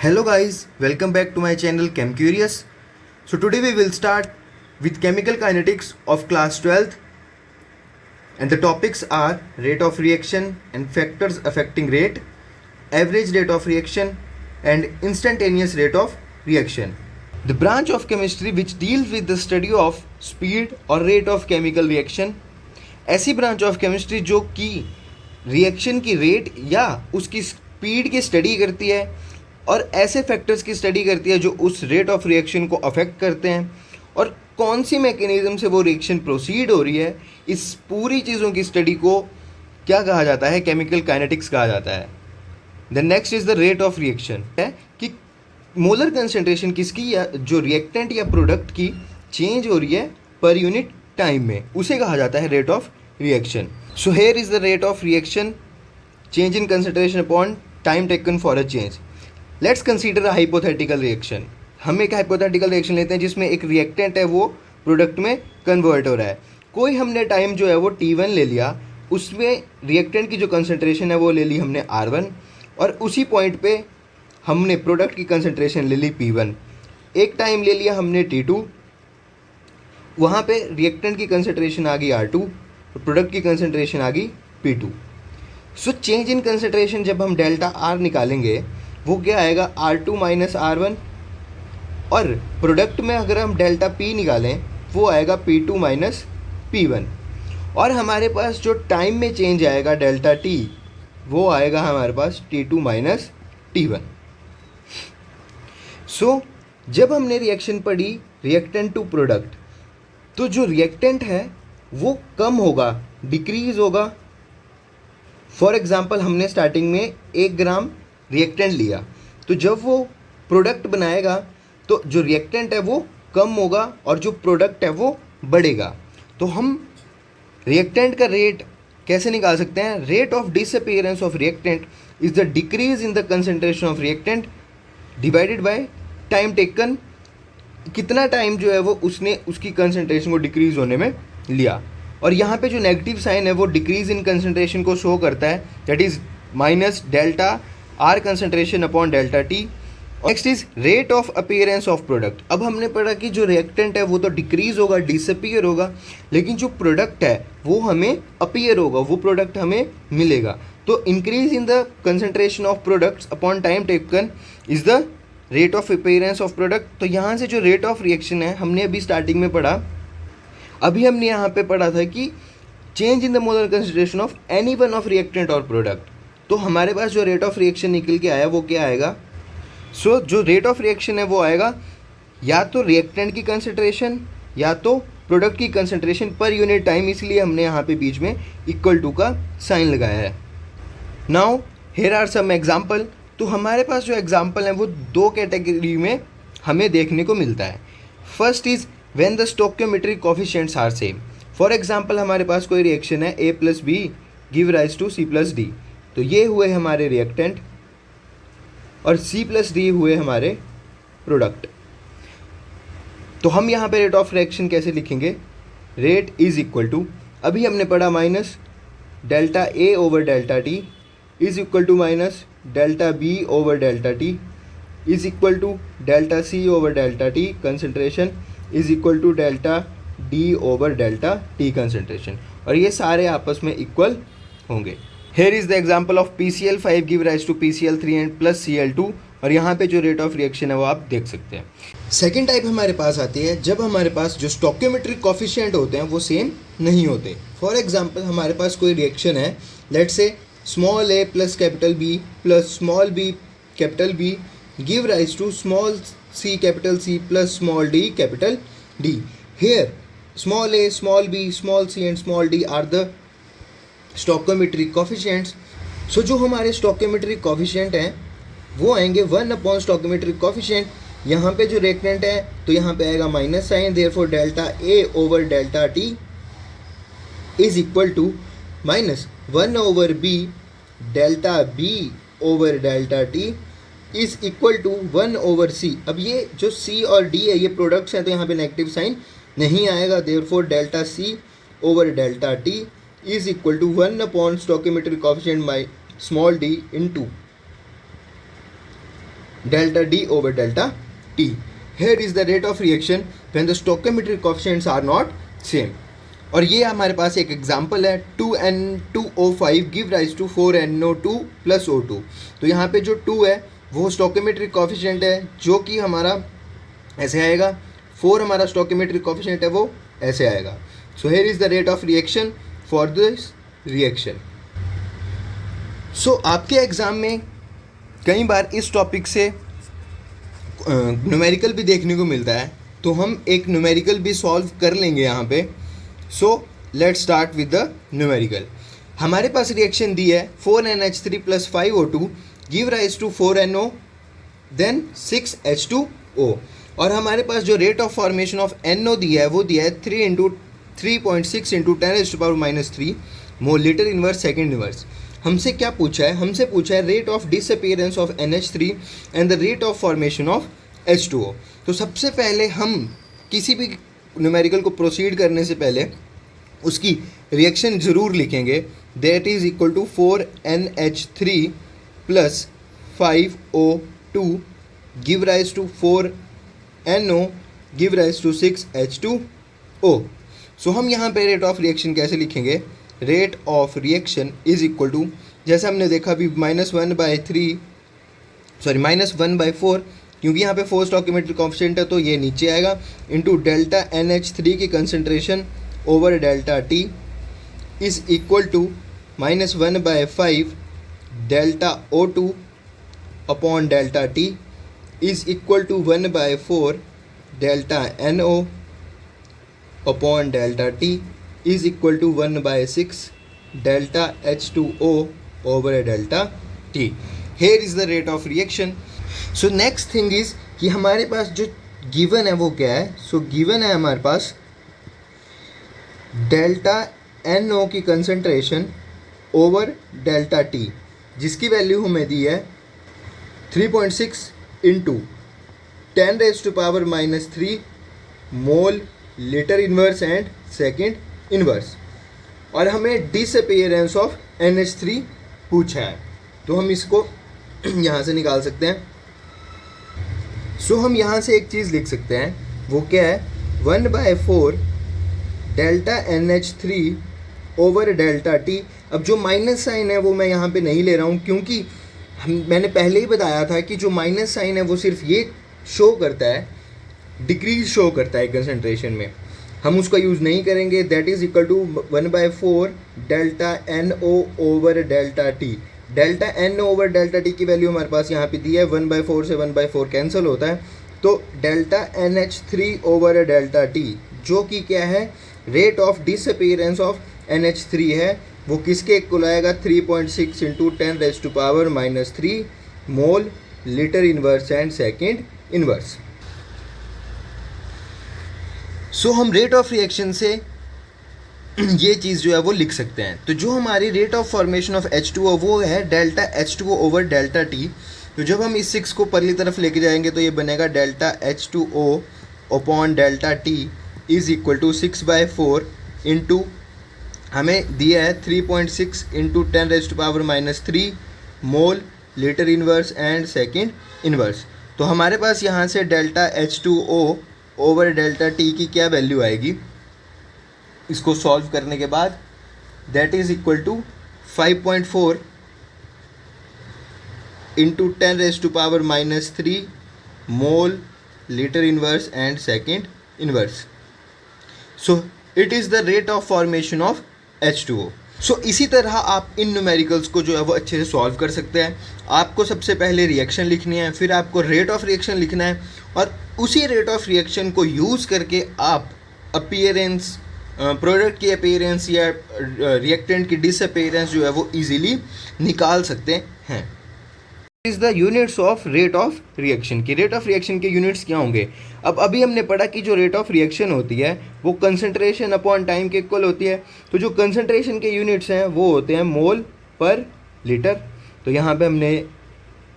Hello guys, welcome back to my channel Chem Curious. So today we will start with chemical kinetics of class 12th, and the topics are rate of reaction and factors affecting rate, average rate of reaction and instantaneous rate of reaction. The branch of chemistry which deals with the study of speed or rate of chemical reaction, ऐसी branch of chemistry जो कि reaction की rate या उसकी speed की study करती है और ऐसे फैक्टर्स की स्टडी करती है जो उस रेट ऑफ रिएक्शन को अफेक्ट करते हैं और कौन सी मैकेनिज्म से वो रिएक्शन प्रोसीड हो रही है। इस पूरी चीज़ों की स्टडी को क्या कहा जाता है? केमिकल काइनेटिक्स कहा जाता है। The next is the rate of reaction, है कि मोलर कंसंट्रेशन किसकी या जो रिएक्टेंट या प्रोडक्ट की चेंज हो रही है पर यूनिट टाइम में, उसे कहा जाता है rate of reaction. So here is the rate of reaction, change in concentration upon time taken for a change. Let's consider a hypothetical reaction. हम एक हाइपोथेटिकल रिएक्शन लेते हैं जिसमें एक रिएक्टेंट है वो प्रोडक्ट में कन्वर्ट हो रहा है। कोई हमने टाइम जो है वो t1 ले लिया, उसमें रिएक्टेंट की जो कंसंट्रेशन है वो ले ली हमने r1 और उसी पॉइंट पे हमने प्रोडक्ट की कंसंट्रेशन ले ली p1। एक टाइम ले लिया हमने t2, वहाँ पे रिएक्टेंट की कंसंट्रेशन आ गई r2 और प्रोडक्ट की कंसंट्रेशन आ गई p2। So change in concentration जब हम डेल्टा r निकालेंगे वो क्या आएगा? r2 माइनस r1, और प्रोडक्ट में अगर हम डेल्टा p निकालें वो आएगा p2 माइनस p1, और हमारे पास जो टाइम में चेंज आएगा डेल्टा t वो आएगा हमारे पास t2 माइनस t1। सो जब हमने रिएक्शन पढ़ी रिएक्टेंट टू प्रोडक्ट, तो जो रिएक्टेंट है वो कम होगा, डिक्रीज होगा। फॉर एग्जांपल हमने स्टार्टिंग में 1 ग्राम रिएक्टेंट लिया, तो जब वो प्रोडक्ट बनाएगा तो जो रिएक्टेंट है वो कम होगा और जो प्रोडक्ट है वो बढ़ेगा। तो हम रिएक्टेंट का रेट कैसे निकाल सकते हैं? Rate of disappearance of reactant is the decrease in the concentration of reactant divided by time taken. कितना टाइम जो है वो उसने उसकी कंसंट्रेशन को डिक्रीज होने में लिया, और यहाँ पे जो नेगेटिव साइन है वो डिक्रीज इन कंसंट्रेशन को शो करता है, that is minus delta R concentration upon delta T. Next is rate of appearance of product. अब हमने पढ़ा कि जो रिएक्टेंट है वो तो डिक्रीज होगा, डिसअपीयर होगा, लेकिन जो प्रोडक्ट है वो हमें अपीयर होगा, वो प्रोडक्ट हमें मिलेगा। तो increase in the concentration of products upon time taken is the rate of appearance of product. तो यहाँ से जो रेट ऑफ रिएक्शन है हमने अभी स्टार्टिंग में पढ़ा, अभी हमने यहाँ पे पढ़ा था कि change in the molar concentration of any one of reactant और प्रोडक्ट। तो हमारे पास जो रेट ऑफ रिएक्शन निकल के आया वो क्या आएगा? सो जो रेट ऑफ रिएक्शन है वो आएगा या तो रिएक्टेंट की कंसंट्रेशन या तो प्रोडक्ट की कंसंट्रेशन पर यूनिट टाइम, इसलिए हमने यहाँ पे बीच में इक्वल टू का साइन लगाया है। Now here are some example. तो हमारे पास जो एग्जाम्पल है वो 2 कैटेगरी में हमें देखने को मिलता है। First is when the stoichiometric coefficients are same. For example हमारे पास कोई रिएक्शन है a plus B give rise to c plus D. तो ये हुए हमारे रिएक्टेंट और c प्लस डी हुए हमारे प्रोडक्ट। तो हम यहाँ पे रेट ऑफ रिएक्शन कैसे लिखेंगे? रेट इज इक्वल टू, अभी हमने पढ़ा minus delta a over delta t is equal to minus delta b over delta t is equal to delta c over delta t concentration is equal to delta d over delta t concentration, और ये सारे आपस में equal होंगे। Here is the example of PCl5 give rise to PCl3 and plus Cl2, और यहाँ पे जो रेट ऑफ रिएक्शन है वो आप देख सकते हैं। सेकेंड टाइप हमारे पास आती है जब हमारे पास जो स्टोइकियोमेट्रिक कोएफिशिएंट होते हैं वो सेम नहीं होते। फॉर एग्जाम्पल हमारे पास कोई रिएक्शन है, let's say small a plus capital B plus small b capital B give rise to small c capital C plus small d capital D। Here small a, small b, small c and small d are the stoichiometric coefficients. So जो हमारे stoichiometric coefficient हैं वो आएंगे 1 upon stoichiometric coefficient. यहाँ पे जो reactant है तो यहाँ पे आएगा minus sign, therefore delta a over delta t is equal to minus 1 over b delta b over delta t is equal to 1 over c। अब ये जो c और d है ये प्रोडक्ट्स हैं तो यहाँ पे नेगेटिव साइन नहीं आएगा, therefore delta c over delta t is equal to 1 upon stoichiometric coefficient by small d into delta D over delta T. Here is the rate of reaction when the stoichiometric coefficients are not same. और ये हमारे पास एक example है 2N2O5 give rise to 4NO2 plus O2. तो यहाँ पे जो 2 है वो स्टोकियोमेट्रिक कोफिशिएंट है जो कि हमारा ऐसे आएगा, 4 हमारा स्टोकियोमेट्रिक कोफिशिएंट है वो ऐसे आएगा. So here is the rate of reaction for this reaction. So आपके एग्ज़ाम में कई बार इस टॉपिक से न्यूमेरिकल भी देखने को मिलता है, तो हम एक न्यूमेरिकल भी सॉल्व कर लेंगे यहाँ पे. So let's start with the numerical. हमारे पास रिएक्शन दी है 4NH3 plus 5O2 give rise to 4NO then 6H2O. और हमारे पास जो rate of formation of NO दिया है वो दिया है 3.6 into 10⁻³ mole litre inverse second inverse. हमसे क्या पूछा है? हमसे पूछा है rate of disappearance of NH3 and the rate of formation of H2O. तो सबसे पहले हम किसी भी न्यूमेरिकल को प्रोसीड करने से पहले उसकी रिएक्शन ज़रूर लिखेंगे. That is equal to 4NH3 plus 5O2 give rise to 4NO give rise to 6H2O. So हम यहाँ पे रेट ऑफ रिएक्शन कैसे लिखेंगे? Rate of reaction is equal to, जैसे हमने देखा अभी -1/4, क्योंकि यहाँ पे 4 स्टोकियोमेट्रिक कोएफिशिएंट है तो ये नीचे आएगा, इंटू डेल्टा NH3 की concentration over delta T is equal to -1/5 delta O2 upon delta T is equal to 1/4 delta NO upon delta T is equal to 1/6 delta H2O over delta T. Here is the rate of reaction. So next thing is कि हमारे पास जो given है वो क्या है? So given है हमारे पास delta NO की concentration over delta T जिसकी वैल्यू हमें दी है 3.6 into 10⁻³ mole litre inverse and second inverse. और हमें डिसअपीयरेंस ऑफ NH3 पूछा है, तो हम इसको यहाँ से निकाल सकते हैं. सो हम यहाँ से एक चीज़ लिख सकते हैं, वो क्या है? 1/4 delta NH3 over delta T. अब जो माइनस साइन है वो मैं यहाँ पे नहीं ले रहा हूँ, क्योंकि मैंने पहले ही बताया था कि जो माइनस साइन है वो सिर्फ ये शो करता है, डिक्रीज शो करता है कंसंट्रेशन में, हम उसका यूज़ नहीं करेंगे. That is equal to 1/4 delta NO over delta T. Delta NO over delta T की वैल्यू हमारे पास यहाँ पे दी है, 1/4 से 1/4 कैंसिल होता है, तो delta NH3 over delta T जो कि क्या है? Rate of disappearance of NH3 है, वो किसके इक्वल आएगा? 3.6 into 10⁻³ mole litre inverse and second inverse. So हम रेट ऑफ रिएक्शन से ये चीज़ जो है वो लिख सकते हैं. तो जो हमारी rate of formation of H2O वो है delta H2O over delta T. तो जब हम इस 6 को परली तरफ लेके जाएंगे तो ये बनेगा delta H2O upon delta T is equal to 6/4 into हमें दिया है 3.6 into 10⁻³ mole litre inverse and second inverse. तो हमारे पास यहाँ से delta H2O over delta T की क्या वैल्यू आएगी इसको सॉल्व करने के बाद? That is equal to 5.4 into 10⁻³ mole litre inverse and second inverse. So it is the rate of formation of H2O. सो इसी तरह आप इन न्यूमेरिकल्स को जो है वो अच्छे से सॉल्व कर सकते हैं. आपको सबसे पहले रिएक्शन लिखनी है, फिर आपको रेट ऑफ रिएक्शन लिखना है, और उसी रेट ऑफ रिएक्शन को यूज़ करके आप अपीयरेंस, प्रोडक्ट की अपीयरेंस या रिएक्टेंट की डिसअपीयरेंस जो है वो इजीली निकाल सकते हैं. Is the units of rate of reaction की. रेट ऑफ रिएक्शन के यूनिट्स क्या होंगे? अब अभी हमने पढ़ा कि जो रेट ऑफ रिएक्शन होती है वो कंसंट्रेशन अपॉन टाइम के इक्वल होती है. तो जो कंसंट्रेशन के यूनिट्स हैं वो होते हैं मोल पर लीटर. तो यहाँ पे हमने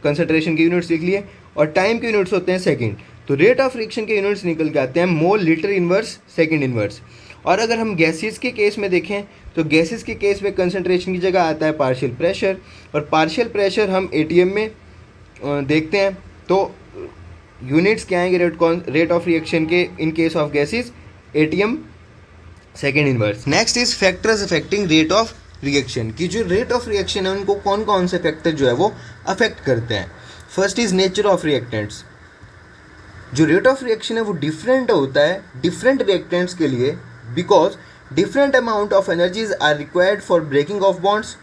कंसंट्रेशन के यूनिट्स लिख लिए, और टाइम के यूनिट्स होते हैं सेकेंड. तो रेट ऑफ रिएक्शन के यूनिट्स निकल के आते हैं मोल लीटर इनवर्स सेकेंड इनवर्स. और अगर हम गैसेस के केस में देखें तो गैसेस के केस में कंसंट्रेशन की जगह आता है पार्शियल प्रेशर, और पार्शियल प्रेशर हम ATM में देखते हैं. तो यूनिट्स क्या आएंगे रेट ऑफ रिएक्शन के in case of gases? ATM second inverse. Next is factors affecting rate of reaction, की जो रेट ऑफ रिएक्शन है उनको कौन कौन से फैक्टर जो है वो अफेक्ट करते हैं। First is nature of reactants. जो रेट ऑफ रिएक्शन है वो डिफरेंट होता है डिफरेंट रिएक्टेंट्स के लिए, because different amount of energies are required for breaking of bonds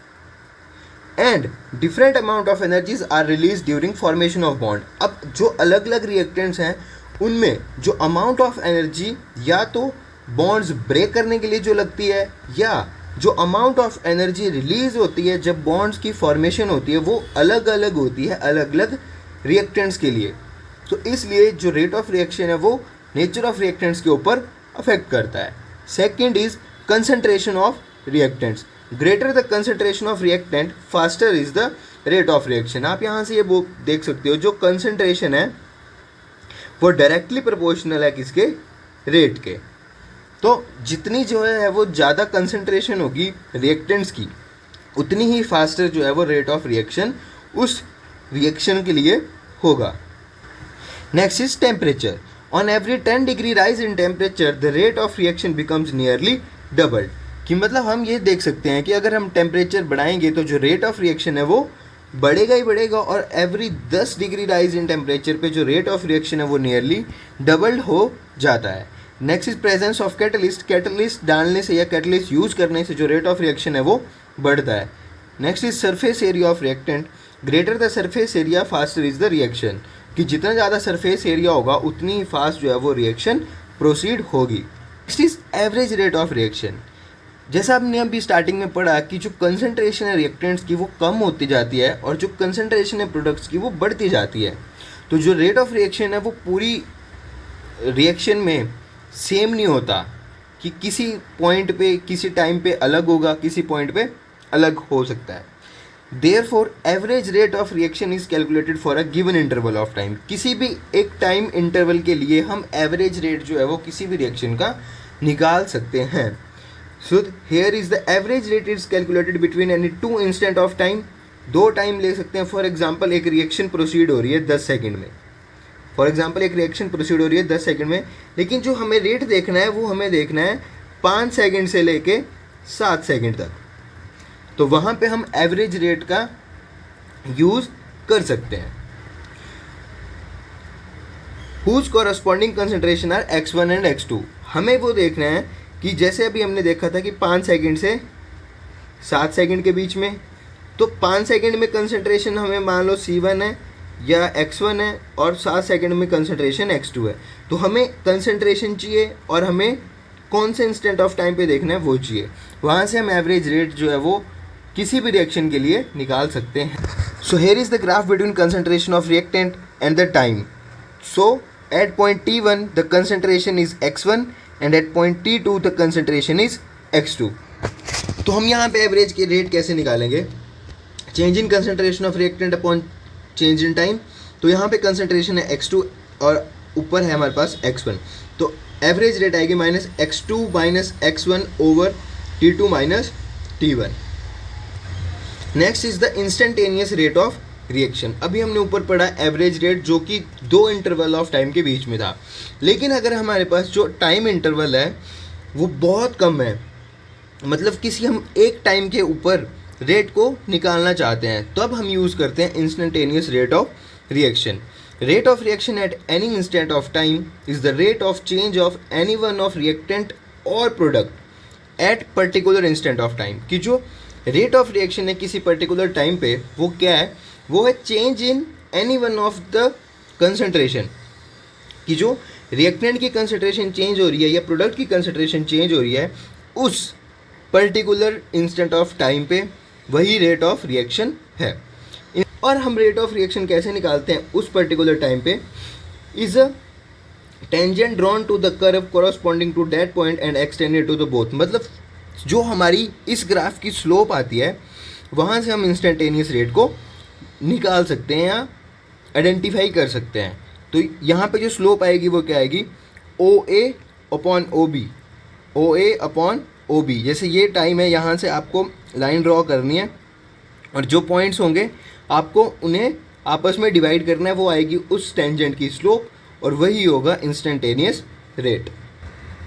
and different amount of energies are release during formation of bond. अब जो अलग अलग रिएक्टेंट्स हैं उनमें जो अमाउंट ऑफ एनर्जी या तो बॉन्ड्स ब्रेक करने के लिए जो लगती है, या जो अमाउंट ऑफ एनर्जी रिलीज होती है जब बॉन्ड्स की फॉर्मेशन होती है, वो अलग अलग होती है अलग अलग रिएक्टेंट्स के लिए। तो इसलिए जो रेट ऑफ रिएक्शन है वो नेचर ऑफ रिएक्टेंट्स के ऊपर अफेक्ट करता है। Second is concentration of reactants. Greater the concentration of reactant faster is the rate of reaction. आप यहाँ से ये देख सकते हो, जो कंसंट्रेशन है वो डायरेक्टली प्रोपोर्शनल है किसके? रेट के। तो जितनी जो है वो ज़्यादा कंसंट्रेशन होगी रिएक्टेंट्स की, उतनी ही फास्टर जो है वो रेट ऑफ रिएक्शन उस रिएक्शन के लिए होगा। Next is temperature. On every 10 degree rise in temperature the rate of reaction becomes nearly doubled. कि मतलब हम ये देख सकते हैं कि अगर हम टेम्परेचर बढ़ाएंगे तो जो रेट ऑफ रिएक्शन है वो बढ़ेगा ही बढ़ेगा, और every 10 degree rise in temperature पे जो रेट ऑफ रिएक्शन है वो नियरली डबल्ड हो जाता है। Next is presence of catalyst. Catalyst डालने से या कैटलिस्ट यूज़ करने से जो रेट ऑफ रिएक्शन है वो बढ़ता है। Next is surface area of reactant. Greater the surface area faster is the reaction. कि जितना ज़्यादा सरफेस एरिया होगा उतनी ही फास्ट जो है वो रिएक्शन प्रोसीड होगी। Next is average rate of reaction. जैसा आपने अभी स्टार्टिंग में पढ़ा कि जो कंसंट्रेशन है रिएक्टेंट्स की वो कम होती जाती है और जो कंसंट्रेशन है प्रोडक्ट्स की वो बढ़ती जाती है। तो जो रेट ऑफ रिएक्शन है वो पूरी रिएक्शन में सेम नहीं होता, कि किसी पॉइंट पे किसी टाइम पे अलग होगा, किसी पॉइंट पे अलग हो सकता है। Therefore average rate of reaction is calculated for a given interval of time. किसी भी एक टाइम इंटरवल के लिए हम एवरेज रेट जो है वो किसी भी रिएक्शन का निकाल सकते हैं। So hair is the average rate is calculated between any 2 instant of time. 2 time ले सकते हैं। फॉर एग्जांपल एक रिएक्शन प्रोसीड हो रही है 10 सेकंड में। फॉर एग्जांपल एक रिएक्शन प्रोसीड हो रही है 10 सेकंड में, लेकिन जो हमें रेट देखना है वो हमें देखना है 5 सेकंड से लेके 7 सेकंड तक। तो वहाँ पे हम एवरेज रेट का यूज़ कर सकते हैं। Whose corresponding concentration are x1 and x2। हमें वो देखना है कि जैसे अभी हमने देखा था कि 5 सेकंड से 7 सेकंड के बीच में, तो 5 सेकंड में कंसंट्रेशन हमें मान लो C1 है या x1 है और 7 सेकंड में कंसंट्रेशन x2 है। तो हमें कंसंट्रेशन चाहिए और हमें कौन से इंस्टेंट ऑफ टाइम पे देखना है वो चाहिए। वहाँ से हम एवरेज रेट जो है वो किसी भी रिएक्शन के लिए निकाल सकते हैं। So here is the graph between concentration of reactant and the time. So at point T1 the concentration is x1 and at point T2 the concentration is x2। तो हम यहाँ पे एवरेज के रेट कैसे निकालेंगे? Change in concentration of reactant upon change in time. तो यहाँ पे कंसंट्रेशन है x2 और ऊपर है हमारे पास x1, तो एवरेज रेट आएगी minus x2 minus x1 over T2 minus T1। Next is the instantaneous rate of reaction. अभी हमने ऊपर पढ़ा एवरेज रेट जो कि 2 इंटरवल ऑफ टाइम के बीच में था, लेकिन अगर हमारे पास जो टाइम इंटरवल है वो बहुत कम है, मतलब किसी हम एक टाइम के ऊपर रेट को निकालना चाहते हैं, तो अब हम यूज़ करते हैं instantaneous rate of reaction. Rate of reaction at any instant of time is the rate of change of any one of reactant और product at particular instant of time. कि जो रेट ऑफ रिएक्शन है किसी particular time पे वो क्या है? वो है change in any one of the concentration. कि जो रिएक्टेंट की कंसंट्रेशन चेंज हो रही है या प्रोडक्ट की कंसंट्रेशन चेंज हो रही है उस पर्टिकुलर इंस्टेंट ऑफ टाइम पे, वही रेट ऑफ रिएक्शन है। और हम रेट ऑफ रिएक्शन कैसे निकालते हैं उस पर्टिकुलर टाइम पे? Is a tangent drawn to the curve corresponding to that point and extended to the both. मतलब जो हमारी इस ग्राफ की स्लोप आती है वहाँ से हम इंस्टेंटेनियस रेट को निकाल सकते हैं या आइडेंटिफाई कर सकते हैं। तो यहाँ पे जो स्लोप आएगी वो क्या आएगी? OA upon OB, OA upon OB। जैसे ये टाइम है, यहाँ से आपको लाइन ड्रॉ करनी है और जो पॉइंट्स होंगे आपको उन्हें आपस में डिवाइड करना है, वो आएगी उस टेंजेंट की स्लोप और वही होगा इंस्टेंटेनियस रेट।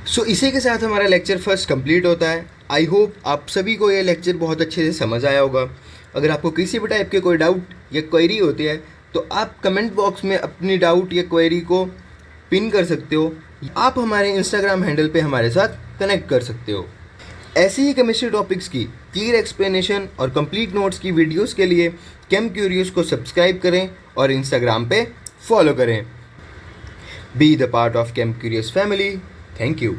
सो इसी के साथ हमारा लेक्चर फर्स्ट कंप्लीट होता है। आई होप आप सभी को ये लेक्चर बहुत अच्छे से समझ आया होगा। अगर आपको किसी भी टाइप के कोई डाउट या क्वेरी होती है तो आप कमेंट बॉक्स में अपनी डाउट या क्वेरी को पिन कर सकते हो। आप हमारे इंस्टाग्राम हैंडल पे हमारे साथ कनेक्ट कर सकते हो। ऐसे ही केमिस्ट्री टॉपिक्स की क्लियर एक्सप्लेनेशन और कंप्लीट नोट्स की वीडियोस के लिए केम क्यूरियस को सब्सक्राइब करें और इंस्टाग्राम पे फॉलो करें। Be the part of came curious family. Thank you.